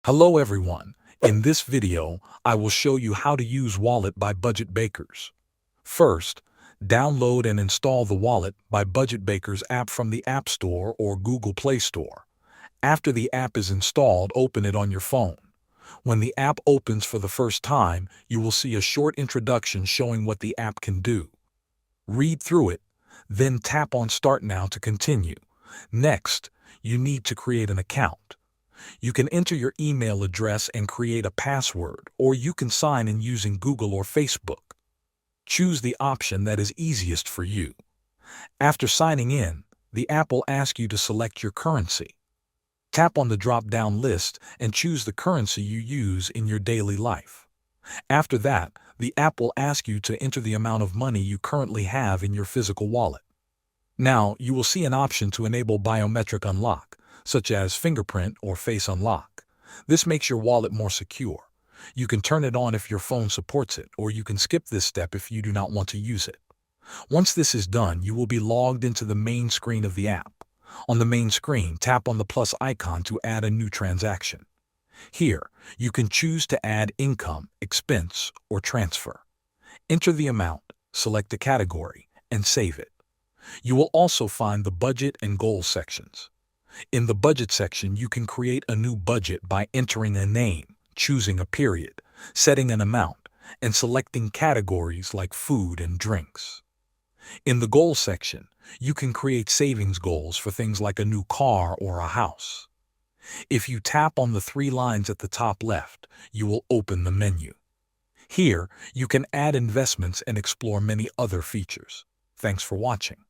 Hello everyone. In this video, I will show you how to use Wallet by BudgetBakers. First, download and install the Wallet by BudgetBakers app from the App Store or Google Play Store. After the app is installed, open it on your phone. When the app opens for the first time, you will see a short introduction showing what the app can do. Read through it, then tap on Start Now to continue. Next, you need to create an account. You can enter your email address and create a password, or you can sign in using Google or Facebook. Choose the option that is easiest for you. After signing in, the app will ask you to select your currency. Tap on the drop-down list and choose the currency you use in your daily life. After that, the app will ask you to enter the amount of money you currently have in your physical wallet. Now, you will see an option to enable biometric unlock, such as fingerprint or face unlock. This makes your wallet more secure. You can turn it on if your phone supports it, or you can skip this step if you do not want to use it. Once this is done, you will be logged into the main screen of the app. On the main screen, tap on the plus icon to add a new transaction. Here, you can choose to add income, expense, or transfer. Enter the amount, select a category, and save it. You will also find the budget and goals sections. In the budget section, you can create a new budget by entering a name, choosing a period, setting an amount, and selecting categories like food and drinks. In the goals section, you can create savings goals for things like a new car or a house. If you tap on the three lines at the top left, you will open the menu. Here, you can add investments and explore many other features. Thanks for watching.